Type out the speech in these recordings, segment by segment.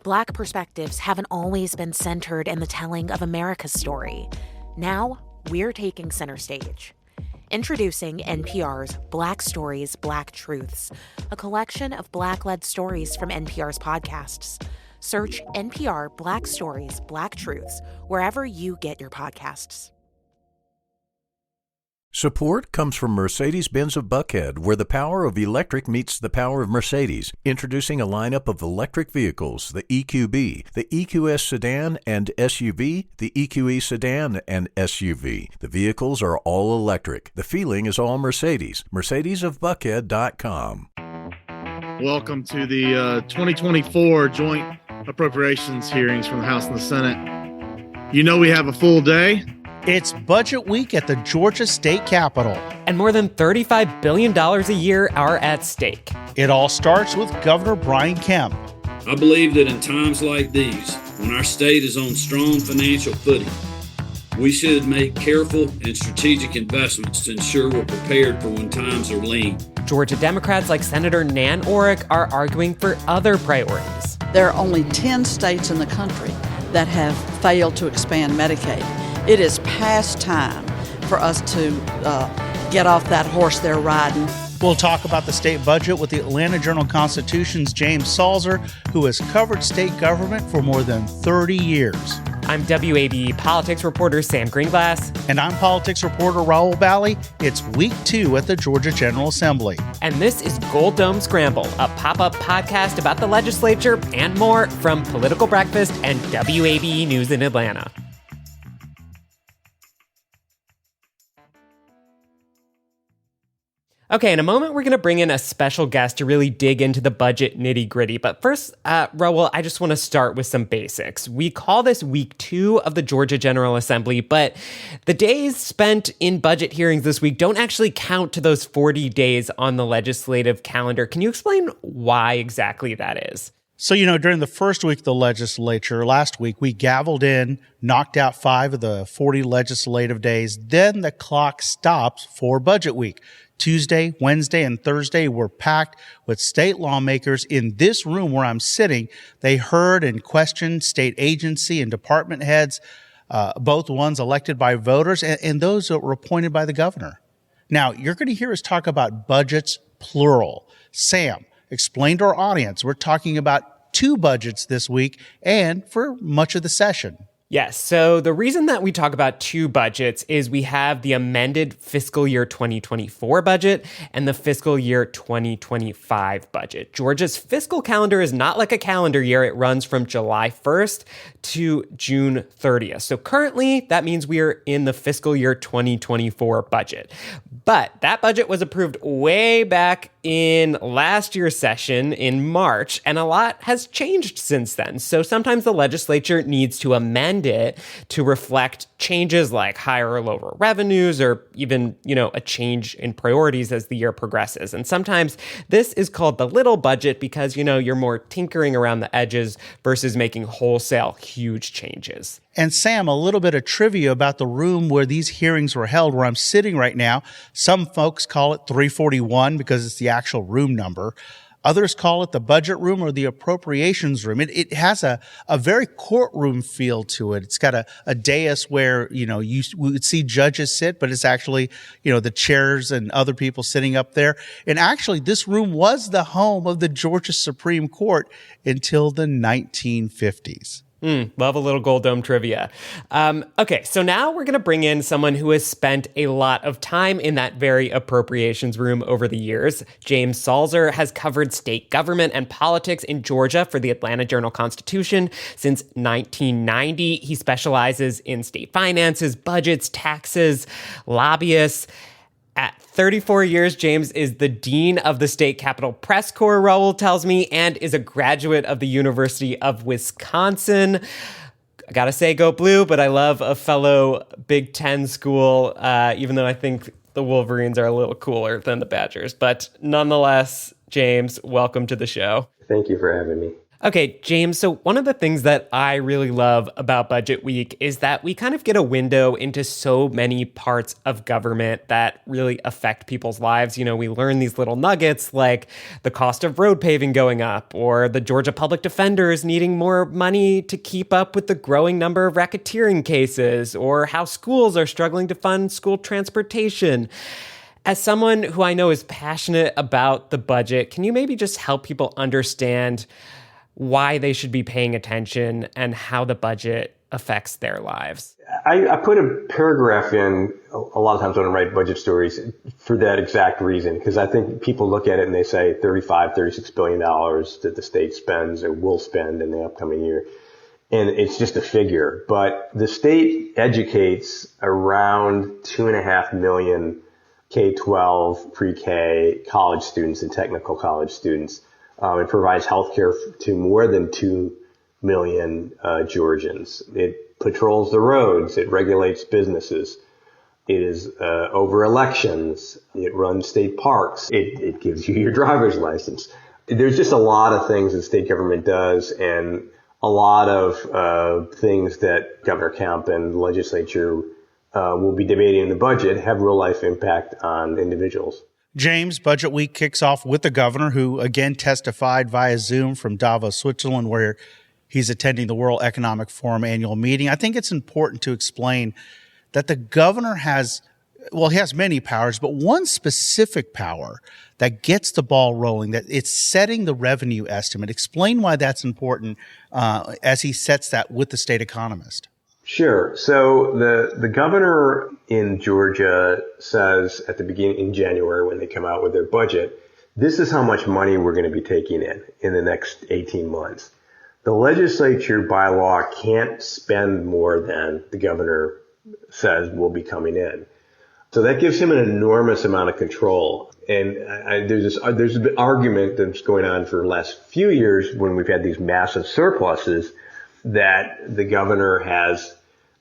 Black perspectives haven't always been centered in the telling of America's story. Now, we're taking center stage. Introducing NPR's Black Stories, Black Truths, a collection of Black-led stories from NPR's podcasts. Search NPR Black Stories, Black Truths wherever you get your podcasts. Support comes from Mercedes-Benz of Buckhead, where the power of electric meets the power of Mercedes. Introducing a lineup of electric vehicles, the EQB, the EQS sedan and SUV, the EQE sedan and SUV. The vehicles are all electric. The feeling is all Mercedes. Mercedesofbuckhead.com. Welcome to the 2024 joint appropriations hearings from the House and the Senate. You know we have a full day. It's budget week at the Georgia State Capitol. And more than $35 billion a year are at stake. It all starts with Governor Brian Kemp. I believe that in times like these, when our state is on strong financial footing, we should make careful and strategic investments to ensure we're prepared for when times are lean. Georgia Democrats like Senator Nan Orrick are arguing for other priorities. There are only 10 states in the country that have failed to expand Medicaid. It is past time for us to get off that horse they're riding. We'll talk about the state budget with the Atlanta Journal-Constitution's James Salzer, who has covered state government for more than 30 years. I'm WABE politics reporter Sam Gringlas. And I'm politics reporter Rahul Bali. It's week 2 at the Georgia General Assembly. And this is Dome Scramble, a pop-up podcast about the legislature and more from Political Breakfast and WABE News in Atlanta. Okay, in a moment, we're going to bring in a special guest to really dig into the budget nitty-gritty. But first, Rahul, I just want to start with some basics. We call this week 2 of the Georgia General Assembly, but the days spent in budget hearings this week don't actually count to those 40 days on the legislative calendar. Can you explain why exactly that is? So, during the first week of the legislature, last week, we gavelled in, knocked out 5 of the 40 legislative days. Then the clock stops for budget week. Tuesday, Wednesday, and Thursday were packed with state lawmakers in this room where I'm sitting. They heard and questioned state agency and department heads, both ones elected by voters and those that were appointed by the governor. Now, you're going to hear us talk about budgets, plural. Sam, explain to our audience, we're talking about 2 budgets this week and for much of the session. Yes. So the reason that we talk about 2 budgets is we have the amended fiscal year 2024 budget and the fiscal year 2025 budget. Georgia's fiscal calendar is not like a calendar year. It runs from July 1st to June 30th. So currently, that means we are in the fiscal year 2024 budget. But that budget was approved way back in last year's session in March, and a lot has changed since then. So sometimes the legislature needs to amend it to reflect changes like higher or lower revenues or even, a change in priorities as the year progresses. And sometimes this is called the little budget because, you're more tinkering around the edges versus making wholesale huge changes. And Sam, a little bit of trivia about the room where these hearings were held, where I'm sitting right now. Some folks call it 341 because it's the actual room number. Others call it the budget room or the appropriations room. It has a very courtroom feel to it. It's got a dais where, you would see judges sit, but it's actually, the chairs and other people sitting up there. And actually, this room was the home of the Georgia Supreme Court until the 1950s. Love a little Gold Dome trivia. Okay, so now we're going to bring in someone who has spent a lot of time in that very appropriations room over the years. James Salzer has covered state government and politics in Georgia for the Atlanta Journal-Constitution since 1990. He specializes in state finances, budgets, taxes, lobbyists. At 34 years, James is the dean of the State Capitol Press Corps, Rahul tells me, and is a graduate of the University of Wisconsin. I gotta say, go blue, but I love a fellow Big Ten school, even though I think the Wolverines are a little cooler than the Badgers. But nonetheless, James, welcome to the show. Thank you for having me. Okay, James, so one of the things that I really love about Budget Week is that we kind of get a window into so many parts of government that really affect people's lives. You know, we learn these little nuggets like the cost of road paving going up, or the Georgia public defenders needing more money to keep up with the growing number of racketeering cases, or how schools are struggling to fund school transportation. As someone who I know is passionate about the budget, can you maybe just help people understand why they should be paying attention and how the budget affects their lives? I put a paragraph in a lot of times when I write budget stories for that exact reason, because I think people look at it and they say $36 billion that the state spends or will spend in the upcoming year. And it's just a figure. But the state educates around 2.5 million K-12, pre-K college students and technical college students. It provides healthcare to more than 2 million Georgians. It patrols the roads. It regulates businesses. It is over elections. It runs state parks. It gives you your driver's license. There's just a lot of things that state government does, and a lot of things that Governor Kemp and the legislature will be debating in the budget have real life impact on individuals. James, Budget Week kicks off with the governor, who again testified via Zoom from Davos, Switzerland, where he's attending the World Economic Forum annual meeting. I think it's important to explain that the governor has many powers, but one specific power that gets the ball rolling, that it's setting the revenue estimate. Explain why that's important as he sets that with the state economist. Sure. So the governor in Georgia says at the beginning in January, when they come out with their budget, this is how much money we're going to be taking in the next 18 months. The legislature by law can't spend more than the governor says will be coming in. So that gives him an enormous amount of control. And there's an argument that's going on for the last few years when we've had these massive surpluses that the governor has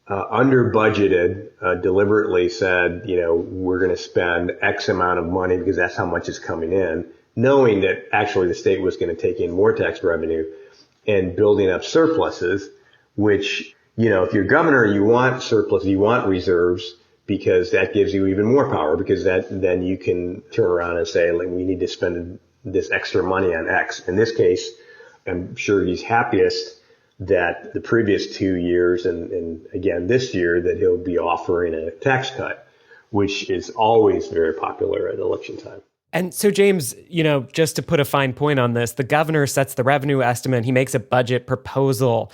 under budgeted, deliberately said, we're going to spend X amount of money because that's how much is coming in, knowing that actually the state was going to take in more tax revenue and building up surpluses, which, if you're governor, you want surplus, you want reserves, because that gives you even more power, because then you can turn around and say, like, we need to spend this extra money on X. In this case, I'm sure he's happiest that the previous 2 years and again this year that he'll be offering a tax cut, which is always very popular at election time. And so, James, just to put a fine point on this, the governor sets the revenue estimate. He makes a budget proposal.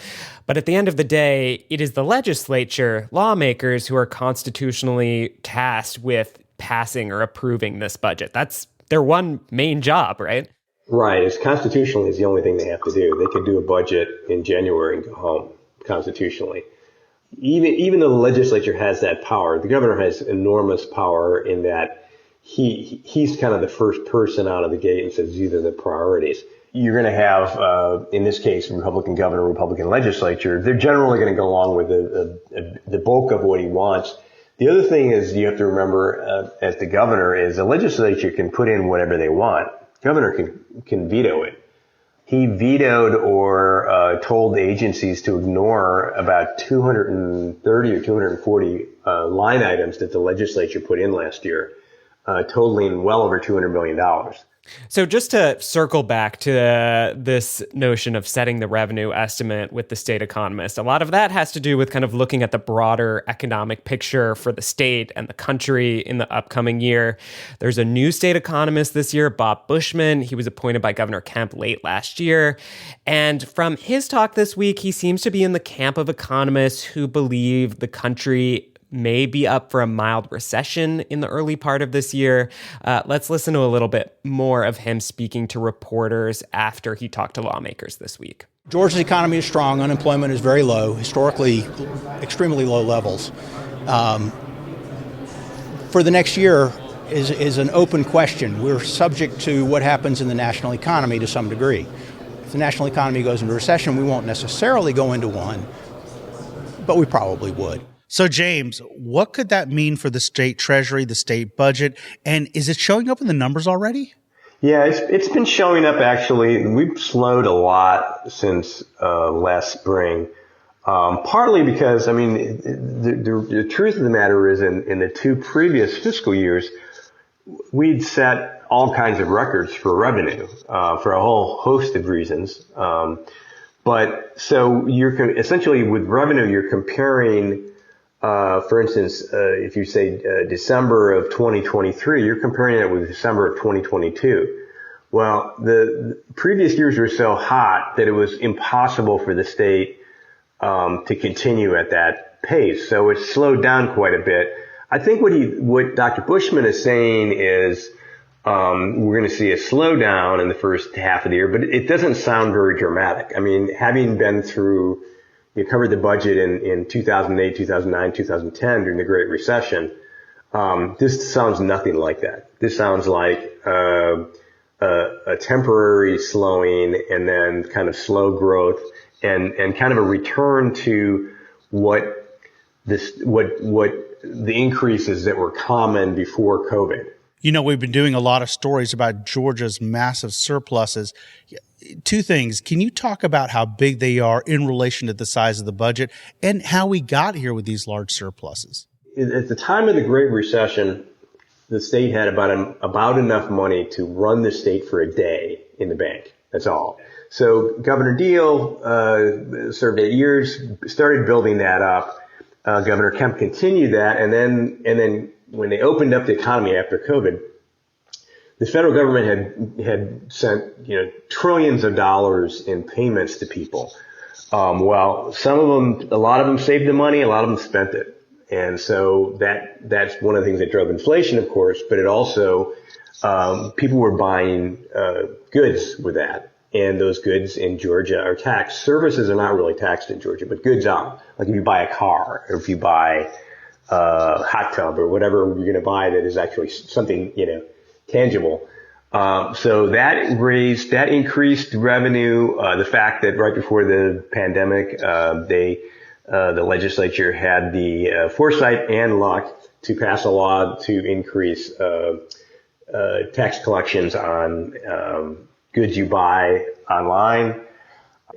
But at the end of the day, it is the legislature, lawmakers, who are constitutionally tasked with passing or approving this budget. That's their one main job, right? Right. It's constitutionally is the only thing they have to do. They could do a budget in January and go home constitutionally. Even though the legislature has that power, the governor has enormous power in that he's kind of the first person out of the gate and says these are the priorities. You're going to have, in this case, Republican governor, Republican legislature. They're generally going to go along with the bulk of what he wants. The other thing is you have to remember, as the governor, is the legislature can put in whatever they want. Governor can veto it. He vetoed or told the agencies to ignore about 230 or 240 line items that the legislature put in last year, totaling well over $200 million. So just to circle back to this notion of setting the revenue estimate with the state economist, a lot of that has to do with kind of looking at the broader economic picture for the state and the country in the upcoming year. There's a new state economist this year, Bob Bushman. He was appointed by Governor Kemp late last year. And from his talk this week, he seems to be in the camp of economists who believe the country may be up for a mild recession in the early part of this year. Let's listen to a little bit more of him speaking to reporters after he talked to lawmakers this week. Georgia's economy is strong. Unemployment is very low, historically extremely low levels. For the next year is an open question. We're subject to what happens in the national economy to some degree. If the national economy goes into recession, we won't necessarily go into one, but we probably would. So, James, what could that mean for the state treasury, the state budget, and is it showing up in the numbers already? Yeah, it's been showing up actually. We've slowed a lot since last spring. Partly because, I mean, the truth of the matter is in the two previous fiscal years, we'd set all kinds of records for revenue for a whole host of reasons. But so you're essentially with revenue, you're comparing, for instance, if you say December of 2023, you're comparing it with December of 2022. Well, the previous years were so hot that it was impossible for the state to continue at that pace. So it slowed down quite a bit. I think what Dr. Bushman is saying is we're going to see a slowdown in the first half of the year, but it doesn't sound very dramatic. I mean, having been through, you covered the budget in 2008, 2009, 2010 during the Great Recession. This sounds nothing like that. This sounds like a temporary slowing and then kind of slow growth and kind of a return to what the increases that were common before COVID. You know, we've been doing a lot of stories about Georgia's massive surpluses. Two things. Can you talk about how big they are in relation to the size of the budget and how we got here with these large surpluses? At the time of the Great Recession, the state had about enough money to run the state for a day in the bank. That's all. So Governor Deal served 8 years, started building that up. Governor Kemp continued that, and then when they opened up the economy after COVID, the federal government had sent trillions of dollars in payments to people. Well, a lot of them saved the money, a lot of them spent it, and so that's one of the things that drove inflation, of course. But it also people were buying goods with that. And those goods in Georgia are taxed. Services are not really taxed in Georgia, but goods are. Like if you buy a car, or if you buy a hot tub, or whatever you're going to buy that is actually something, tangible. So that increased revenue. The fact that right before the pandemic, the legislature had the foresight and luck to pass a law to increase tax collections on goods you buy online.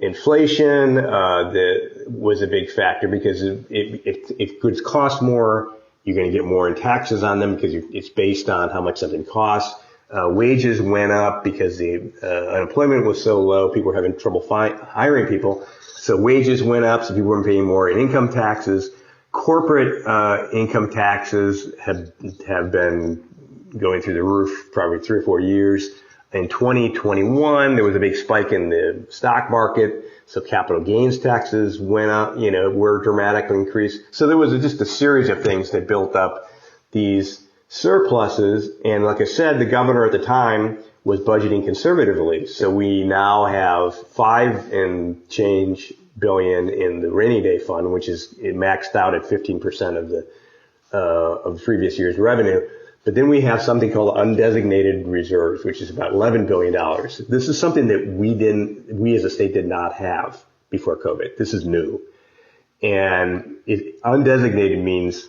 Inflation was a big factor because if goods cost more, you're going to get more in taxes on them because it's based on how much something costs. Wages went up because the unemployment was so low. People were having trouble hiring people. So wages went up, so people were paying more in income taxes. Corporate income taxes have been going through the roof probably 3 or 4 years. In 2021, there was a big spike in the stock market, so capital gains taxes went up, were dramatically increased. So there was just a series of things that built up these surpluses. And like I said, the governor at the time was budgeting conservatively. So we now have $5 and change billion in the rainy day fund, which is maxed out at 15% of the previous year's revenue. But then we have something called undesignated reserves, which is about $11 billion. This is something that we as a state did not have before COVID. This is new. And undesignated means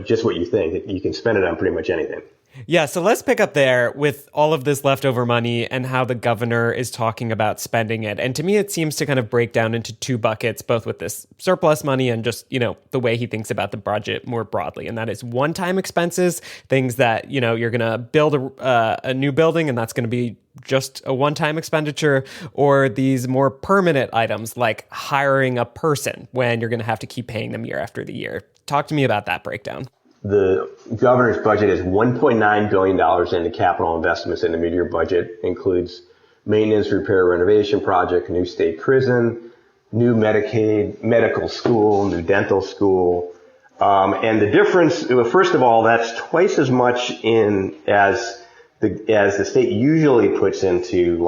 just what you think, that you can spend it on pretty much anything. Yeah, so let's pick up there with all of this leftover money and how the governor is talking about spending it. And to me, it seems to kind of break down into two buckets, both with this surplus money and just, the way he thinks about the budget more broadly. And that is one-time expenses, things that, you're going to build a new building and that's going to be just a one-time expenditure, or these more permanent items like hiring a person when you're going to have to keep paying them year after the year. Talk to me about that breakdown. The governor's budget is $1.9 billion into capital investments in the mid-year budget. Includes maintenance, repair, renovation project, new state prison, new Medicaid, medical school, new dental school. And the difference, first of all, that's twice as much as the state usually puts into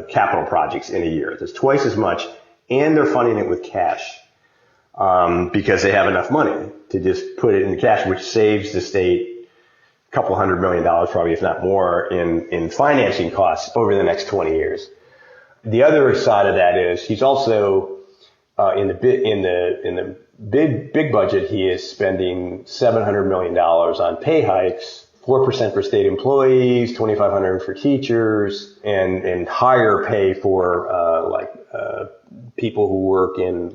capital projects in a year. There's twice as much, and they're funding it with cash. Because they have enough money to just put it in cash, which saves the state a couple $100 million, probably, if not more, in financing costs over the next 20 years. The other side of that is he's also in the big budget, he is spending $700 million on pay hikes 4% for state employees, $2,500 for teachers, and higher pay for people who work in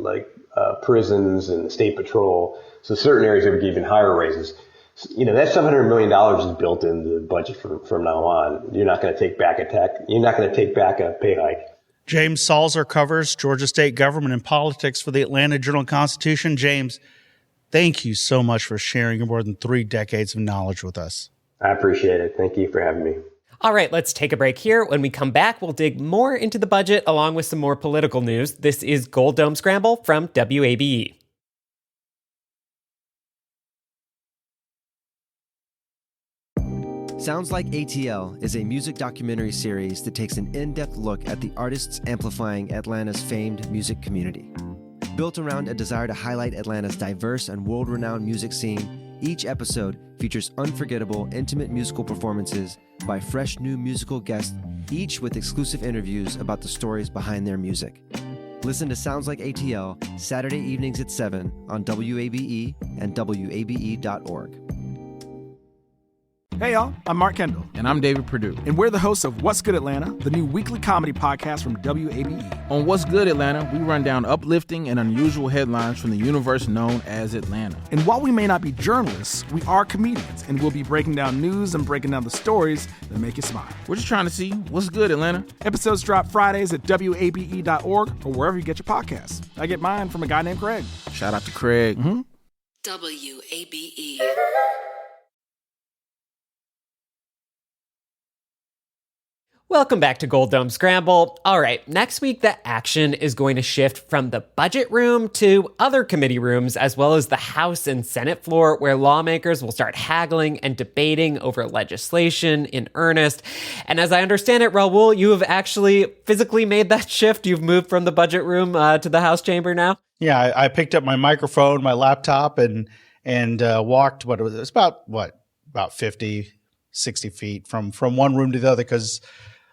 prisons and the state patrol. So certain areas would give even higher raises. That $700 million is built into the budget from now on. You're not going to take back You're not going to take back a pay hike. James Salzer covers Georgia state government and politics for the Atlanta Journal-Constitution. James, thank you so much for sharing your more than 3 decades of knowledge with us. I appreciate it. Thank you for having me. All right, let's take a break here. When we come back, we'll dig more into the budget along with some more political news. This is Dome Scramble from WABE. Sounds Like ATL is a music documentary series that takes an in-depth look at the artists amplifying Atlanta's famed music community. Built around a desire to highlight Atlanta's diverse and world-renowned music scene, each episode features unforgettable, intimate musical performances by fresh new musical guests, each with exclusive interviews about the stories behind their music. Listen to Sounds Like ATL Saturday evenings at 7 on WABE and WABE.org. Hey y'all, I'm Mark Kendall. And I'm David Perdue. And we're the hosts of What's Good Atlanta, the new weekly comedy podcast from WABE. On What's Good Atlanta, we run down uplifting and unusual headlines from the universe known as Atlanta. And while we may not be journalists, we are comedians, and we'll be breaking down news and breaking down the stories that make you smile. We're just trying to see what's good, Atlanta. Episodes drop Fridays at WABE.org or wherever you get your podcasts. I get mine from a guy named Craig. Shout out to Craig. Mm-hmm. WABE. Welcome back to Dome Scramble. All right, next week the action is going to shift from the budget room to other committee rooms, as well as the House and Senate floor, where lawmakers will start haggling and debating over legislation in earnest. And as I understand it, Rahul, you have actually physically made that shift. You've moved from the budget room to the House chamber now? Yeah, I picked up my microphone, my laptop, and walked, about 50, 60 feet from one room to the other, because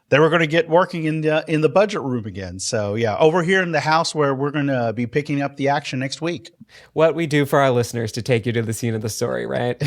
they were going to get working in the budget room again. So yeah, over here in the House, where we're going to be picking up the action next week. What we do for our listeners to take you to the scene of the story, right?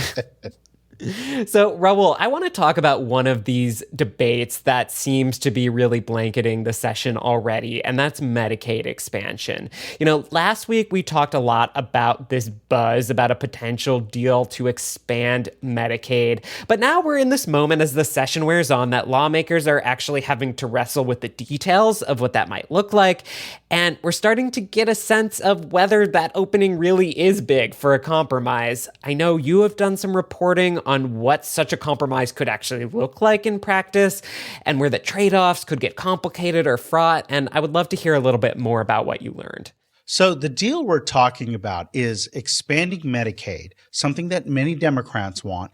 So, Rahul, I want to talk about one of these debates that seems to be really blanketing the session already, and that's Medicaid expansion. Last week we talked a lot about this buzz about a potential deal to expand Medicaid, but now we're in this moment as the session wears on that lawmakers are actually having to wrestle with the details of what that might look like, and we're starting to get a sense of whether that opening really is big for a compromise. I know you have done some reporting on what such a compromise could actually look like in practice and where the trade-offs could get complicated or fraught. And I would love to hear a little bit more about what you learned. So the deal we're talking about is expanding Medicaid, something that many Democrats want,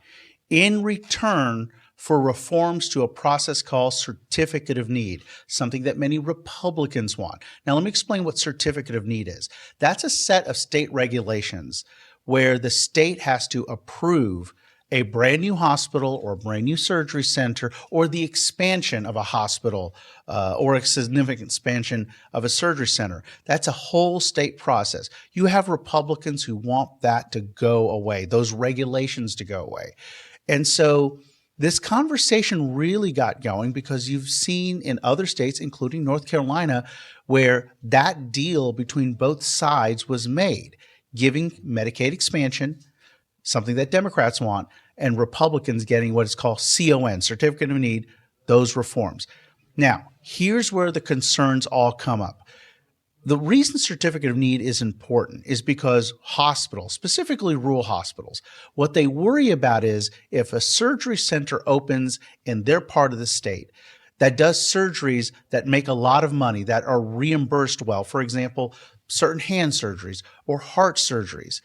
in return for reforms to a process called certificate of need, something that many Republicans want. Now, let me explain what certificate of need is. That's a set of state regulations where the state has to approve a brand new hospital or a brand new surgery center or the expansion of a hospital or a significant expansion of a surgery center. That's a whole state process. You have Republicans who want that to go away, those regulations to go away. And so this conversation really got going because you've seen in other states, including North Carolina, where that deal between both sides was made, giving Medicaid expansion, something that Democrats want, and Republicans getting what is called CON, Certificate of Need, those reforms. Now, here's where the concerns all come up. The reason Certificate of Need is important is because hospitals, specifically rural hospitals, what they worry about is if a surgery center opens in their part of the state that does surgeries that make a lot of money, that are reimbursed well, for example, certain hand surgeries or heart surgeries,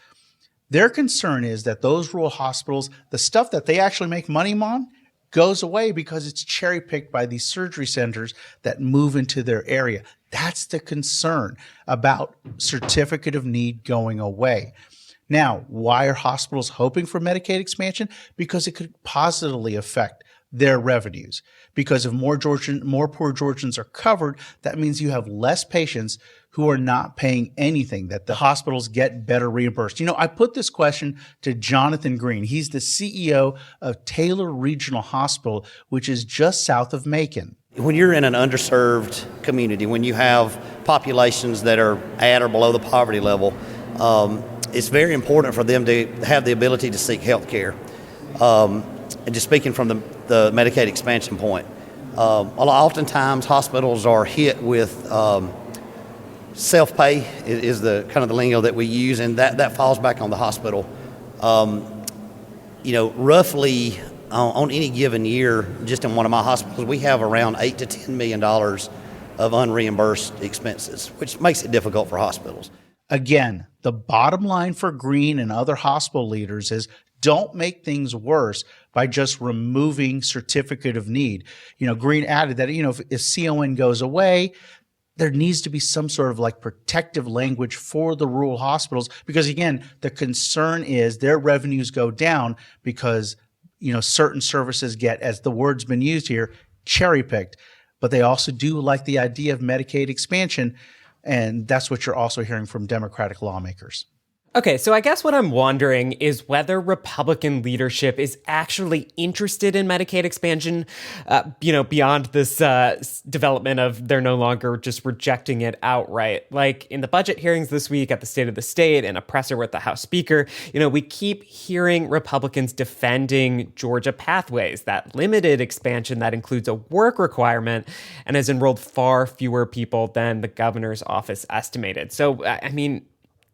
their concern is that those rural hospitals, the stuff that they actually make money on, goes away because it's cherry-picked by these surgery centers that move into their area. That's the concern about Certificate of Need going away. Now, why are hospitals hoping for Medicaid expansion? Because it could positively affect their revenues. Because if more poor Georgians are covered, that means you have less patients who are not paying anything, that the hospitals get better reimbursed. I put this question to Jonathan Green. He's the CEO of Taylor Regional Hospital, which is just south of Macon. When you're in an underserved community, when you have populations that are at or below the poverty level, it's very important for them to have the ability to seek health care. And just speaking from the Medicaid expansion point, oftentimes hospitals are hit with self-pay is the kind of the lingo that we use, and that falls back on the hospital. Roughly on any given year, just in one of my hospitals, we have around $8 to $10 million of unreimbursed expenses, which makes it difficult for hospitals. Again, the bottom line for Green and other hospital leaders is don't make things worse by just removing certificate of need. Green added that, if CON goes away, there needs to be some sort of like protective language for the rural hospitals, because again, the concern is their revenues go down because certain services get, as the word's been used here, cherry-picked. But they also do like the idea of Medicaid expansion, and that's what you're also hearing from Democratic lawmakers. Okay, so I guess what I'm wondering is whether Republican leadership is actually interested in Medicaid expansion, beyond this development of they're no longer just rejecting it outright. Like in the budget hearings this week at the State of the State and a presser with the House Speaker, we keep hearing Republicans defending Georgia Pathways, that limited expansion that includes a work requirement and has enrolled far fewer people than the governor's office estimated. So,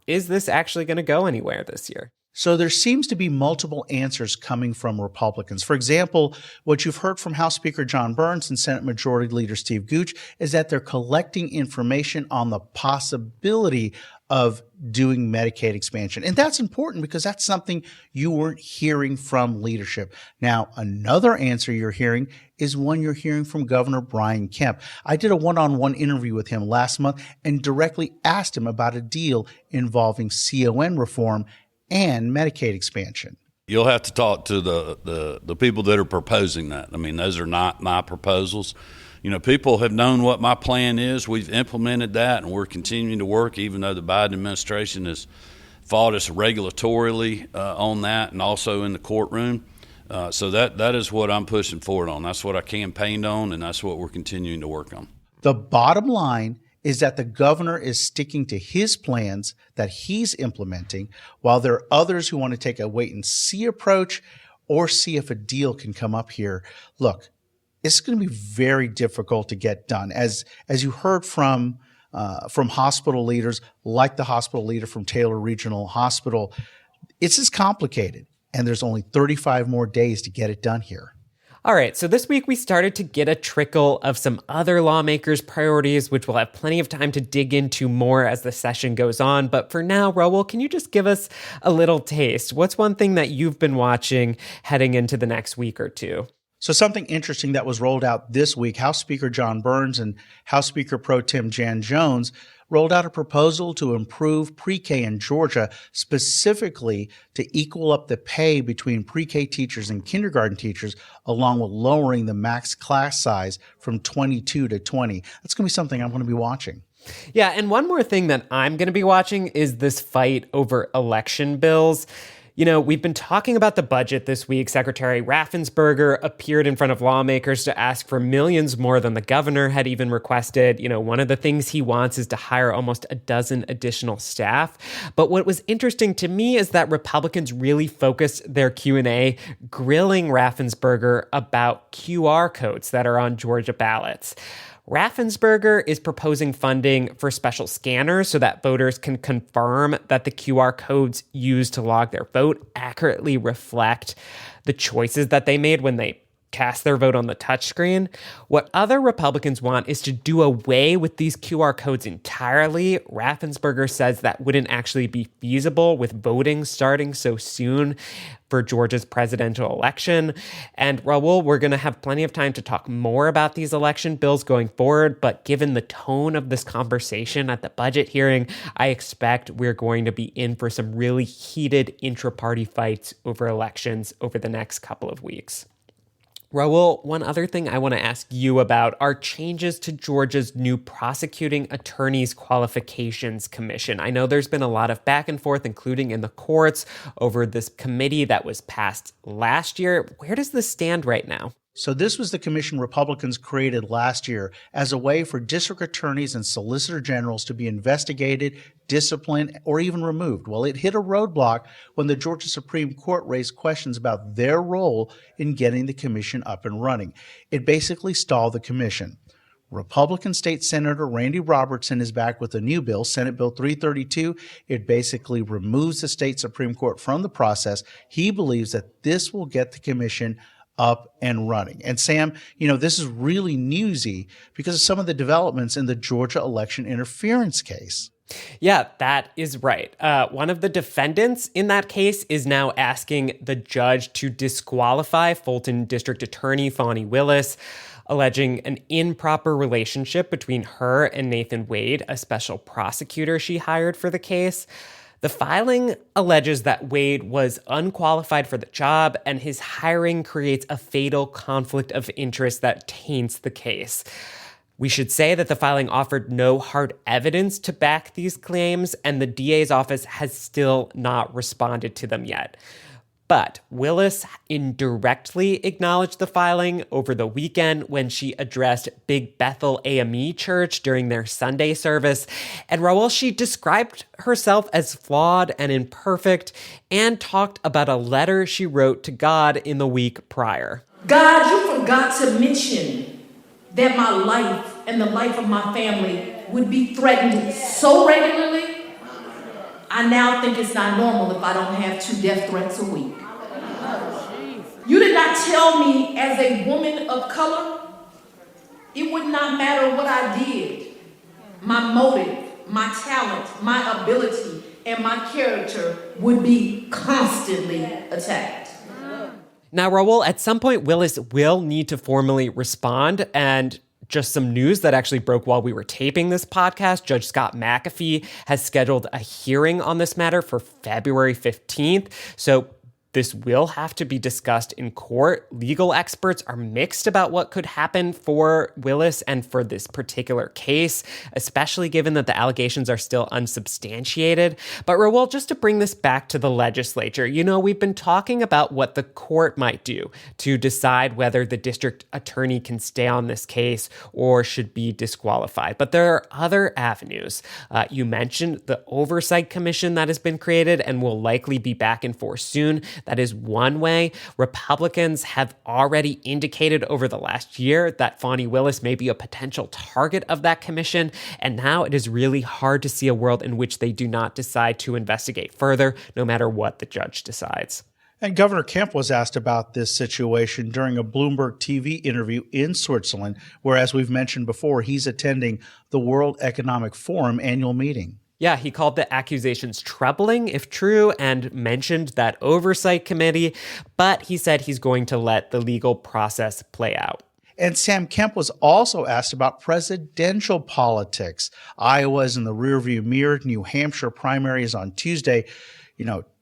is this actually going to go anywhere this year? So there seems to be multiple answers coming from Republicans. For example, what you've heard from House Speaker John Burns and Senate Majority Leader Steve Gooch is that they're collecting information on the possibility of doing Medicaid expansion. And that's important because that's something you weren't hearing from leadership. Now, another answer you're hearing is one you're hearing from Governor Brian Kemp. I did a one-on-one interview with him last month and directly asked him about a deal involving CON reform and Medicaid expansion. You'll have to talk to the people that are proposing that. Those are not my proposals. People have known what my plan is. We've implemented that, and we're continuing to work, even though the Biden administration has fought us regulatorily on that and also in the courtroom. So that is what I'm pushing forward on. That's what I campaigned on, and that's what we're continuing to work on. The bottom line is that the governor is sticking to his plans that he's implementing, while there are others who want to take a wait-and-see approach or see if a deal can come up here. Look, it's going to be very difficult to get done. As you heard from hospital leaders, like the hospital leader from Taylor Regional Hospital, it's as complicated, and there's only 35 more days to get it done here. All right, so this week we started to get a trickle of some other lawmakers' priorities, which we'll have plenty of time to dig into more as the session goes on. But for now, Rahul, can you just give us a little taste? What's one thing that you've been watching heading into the next week or two? So something interesting that was rolled out this week, House Speaker John Burns and House Speaker Pro Tem Jan Jones rolled out a proposal to improve pre-K in Georgia, specifically to equal up the pay between pre-K teachers and kindergarten teachers, along with lowering the max class size from 22 to 20. That's going to be something I'm going to be watching. Yeah, and one more thing that I'm going to be watching is this fight over election bills. We've been talking about the budget this week. Secretary Raffensperger appeared in front of lawmakers to ask for millions more than the governor had even requested. One of the things he wants is to hire almost a dozen additional staff. But what was interesting to me is that Republicans really focused their Q&A grilling Raffensperger about QR codes that are on Georgia ballots. Raffensperger is proposing funding for special scanners so that voters can confirm that the QR codes used to log their vote accurately reflect the choices that they made when they cast their vote on the touchscreen. What other Republicans want is to do away with these QR codes entirely. Raffensperger says that wouldn't actually be feasible with voting starting so soon for Georgia's presidential election. And Rahul, we're going to have plenty of time to talk more about these election bills going forward, but given the tone of this conversation at the budget hearing, I expect we're going to be in for some really heated intra-party fights over elections over the next couple of weeks. Rahul, one other thing I want to ask you about are changes to Georgia's new prosecuting attorneys qualifications commission. I know there's been a lot of back and forth, including in the courts, over this committee that was passed last year. Where does this stand right now? So this was the commission Republicans created last year as a way for district attorneys and solicitor generals to be investigated, disciplined, or even removed. Well, it hit a roadblock when the Georgia Supreme Court raised questions about their role in getting the commission up and running. It basically stalled the commission. Republican State Senator Randy Robertson is back with a new bill, Senate Bill 332. It basically removes the state Supreme Court from the process. He believes that this will get the commission up and running. And Sam, this is really newsy because of some of the developments in the Georgia election interference case. Yeah, that is right. One of the defendants in that case is now asking the judge to disqualify Fulton District Attorney Fani Willis, alleging an improper relationship between her and Nathan Wade, a special prosecutor she hired for the case. The filing alleges that Wade was unqualified for the job, and his hiring creates a fatal conflict of interest that taints the case. We should say that the filing offered no hard evidence to back these claims, and the DA's office has still not responded to them yet. But Willis indirectly acknowledged the filing over the weekend when she addressed Big Bethel AME Church during their Sunday service. And Rahul, she described herself as flawed and imperfect and talked about a letter she wrote to God in the week prior. God, you forgot to mention that my life and the life of my family would be threatened so regularly. I now think it's not normal if I don't have 2 death threats a week. You did not tell me as a woman of color, it would not matter what I did. My motive, my talent, my ability, and my character would be constantly attacked. Now, Rahul, at some point, Willis will need to formally respond, and just some news that actually broke while we were taping this podcast. Judge Scott McAfee has scheduled a hearing on this matter for February 15th. So this will have to be discussed in court. Legal experts are mixed about what could happen for Willis and for this particular case, especially given that the allegations are still unsubstantiated. But Rahul, just to bring this back to the legislature, we've been talking about what the court might do to decide whether the district attorney can stay on this case or should be disqualified. But there are other avenues. You mentioned the oversight commission that has been created and will likely be back in force soon. That is one way. Republicans have already indicated over the last year that Fani Willis may be a potential target of that commission, and now it is really hard to see a world in which they do not decide to investigate further, no matter what the judge decides. And Governor Kemp was asked about this situation during a Bloomberg TV interview in Switzerland, where, as we've mentioned before, he's attending the World Economic Forum annual meeting. Yeah, he called the accusations troubling, if true, and mentioned that oversight committee, but he said he's going to let the legal process play out. And Sam, Kemp was also asked about presidential politics. Iowa is in the rearview mirror. New Hampshire primary is on Tuesday.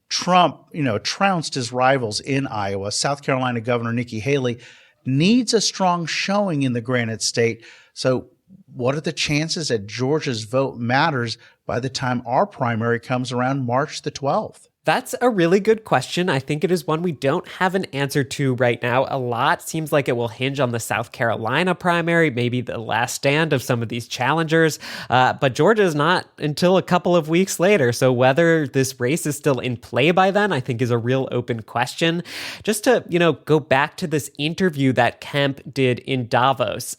Trump, trounced his rivals in Iowa. South Carolina Governor Nikki Haley needs a strong showing in the Granite State. So what are the chances that Georgia's vote matters by the time our primary comes around March the 12th? That's a really good question. I think it is one we don't have an answer to right now. A lot seems like it will hinge on the South Carolina primary, maybe the last stand of some of these challengers. But Georgia is not until a couple of weeks later. So whether this race is still in play by then, I think is a real open question. Just to, go back to this interview that Kemp did in Davos.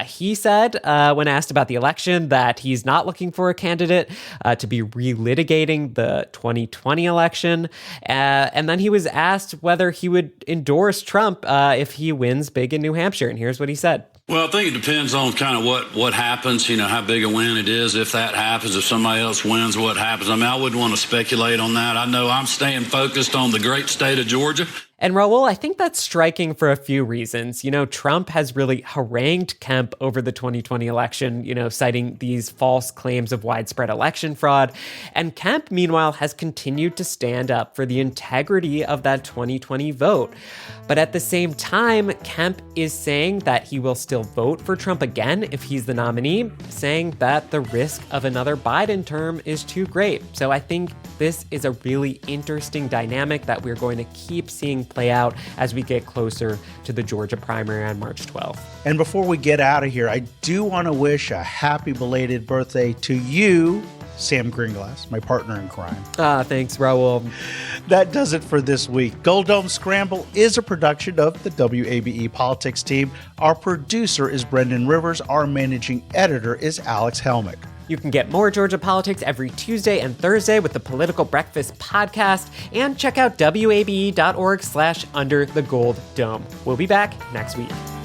He said, when asked about the election, that he's not looking for a candidate to be relitigating the 2020 election. And then he was asked whether he would endorse Trump if he wins big in New Hampshire. And here's what he said. Well, I think it depends on kind of what happens, how big a win it is. If that happens, if somebody else wins, what happens? I wouldn't want to speculate on that. I know I'm staying focused on the great state of Georgia. And Rahul, I think that's striking for a few reasons. Trump has really harangued Kemp over the 2020 election, citing these false claims of widespread election fraud. And Kemp, meanwhile, has continued to stand up for the integrity of that 2020 vote. But at the same time, Kemp is saying that he will still vote for Trump again if he's the nominee, saying that the risk of another Biden term is too great. So I think this is a really interesting dynamic that we're going to keep seeing play out as we get closer to the Georgia primary on March 12th. And before we get out of here, I do want to wish a happy belated birthday to you, Sam Gringlas, my partner in crime. Thanks, Rahul. That does it for this week. Dome Scramble is a production of the WABE Politics team. Our producer is Brendan Rivers. Our managing editor is Alex Helmick. You can get more Georgia politics every Tuesday and Thursday with the Political Breakfast podcast, and check out wabe.org/underthegold dome. We'll be back next week.